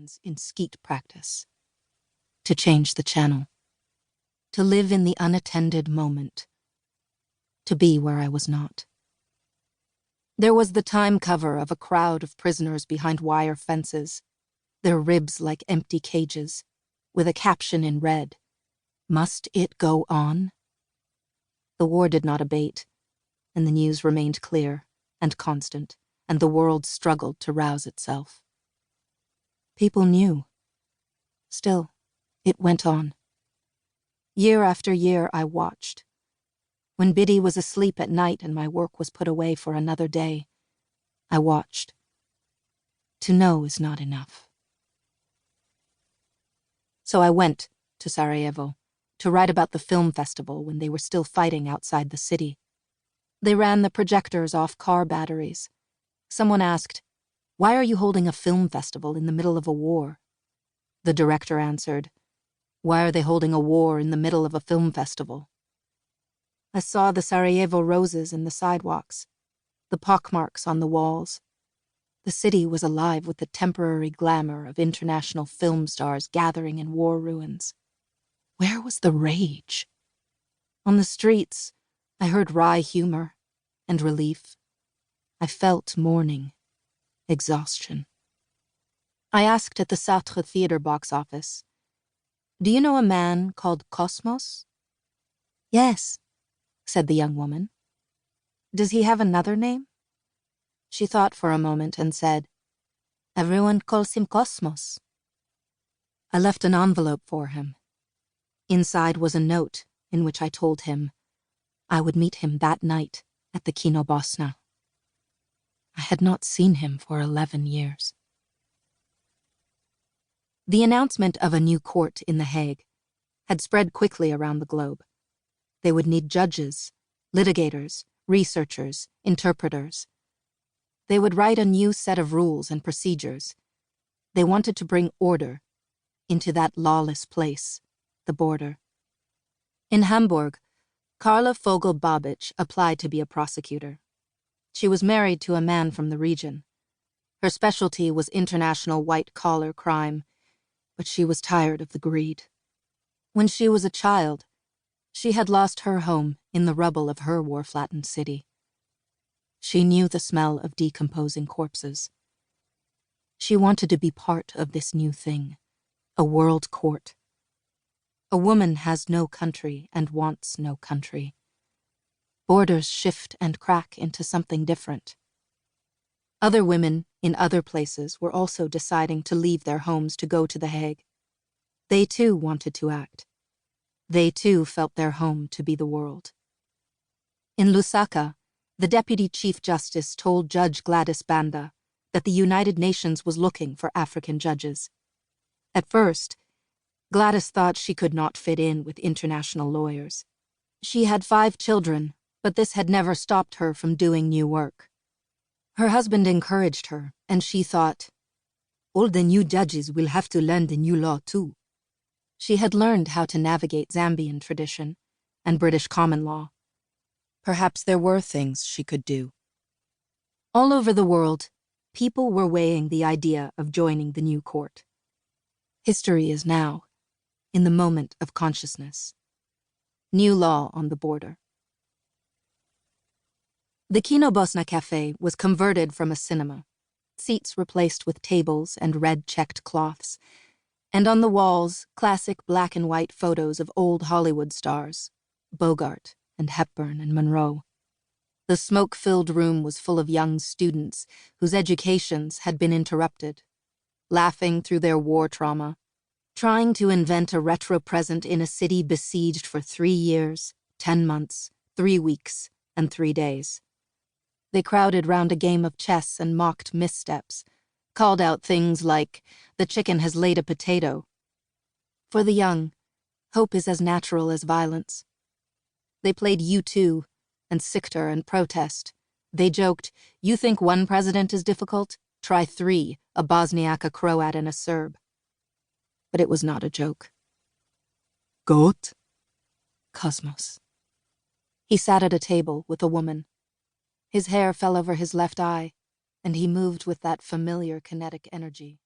weekends in skeet practice. To change the channel. To live in the unattended moment. To be where I was not. There was the time cover of a crowd of prisoners behind wire fences, their ribs like empty cages, with a caption in red, "Must it go on?" The war did not abate, and the news remained clear and constant, and the world struggled to rouse itself. People knew. Still, it went on. Year after year I watched. When Biddy was asleep at night and my work was put away for another day, I watched. To know is not enough. So I went to Sarajevo to write about the film festival when they were still fighting outside the city. They ran the projectors off car batteries. Someone asked, "Why are you holding a film festival in the middle of a war?" The director answered, "Why are they holding a war in the middle of a film festival?" I saw the Sarajevo roses in the sidewalks, the pockmarks on the walls. The city was alive with the temporary glamour of international film stars gathering in war ruins. Where was the rage? On the streets, I heard wry humor and relief. I felt mourning, exhaustion. I asked at the Sartre Theatre box office, "Do you know a man called Kosmos?" "Yes," said the young woman. "Does he have another name?" She thought for a moment and said, "Everyone calls him Kosmos." I left an envelope for him. Inside was a note in which I told him I would meet him that night at the Kino Bosna. I had not seen him for 11 years. The announcement of a new court in The Hague had spread quickly around the globe. They would need judges, litigators, researchers, interpreters. They would write a new set of rules and procedures. They wanted to bring order into that lawless place, the border. In Hamburg, Carla Vogel-Babich applied to be a prosecutor. She was married to a man from the region. Her specialty was international white-collar crime, but she was tired of the greed. When she was a child, she had lost her home in the rubble of her war-flattened city. She knew the smell of decomposing corpses. She wanted to be part of this new thing, a world court. A woman has no country and wants no country. Borders shift and crack into something different. Other women in other places were also deciding to leave their homes to go to The Hague. They too wanted to act. They too felt their home to be the world. In Lusaka, the Deputy Chief Justice told Judge Gladys Banda that the United Nations was looking for African judges. At first, Gladys thought she could not fit in with international lawyers. She had 5 children, but this had never stopped her from doing new work. Her husband encouraged her, and she thought, "All the new judges will have to learn the new law too." She had learned how to navigate Zambian tradition and British common law. Perhaps there were things she could do. All over the world, people were weighing the idea of joining the new court. History is now, in the moment of consciousness. New law on the border. The Kino Bosna Cafe was converted from a cinema, seats replaced with tables and red-checked cloths, and on the walls, classic black and white photos of old Hollywood stars, Bogart and Hepburn and Monroe. The smoke-filled room was full of young students whose educations had been interrupted, laughing through their war trauma, trying to invent a retro present in a city besieged for 3 years, 10 months, 3 weeks, and 3 days. They crowded round a game of chess and mocked missteps, called out things like, "The chicken has laid a potato." For the young, hope is as natural as violence. They played U2 and Sikter and Protest. They joked, "You think one president is difficult? Try 3, a Bosniak, a Croat, and a Serb." But it was not a joke. Gota? Kosmos. He sat at a table with a woman. His hair fell over his left eye, and he moved with that familiar kinetic energy.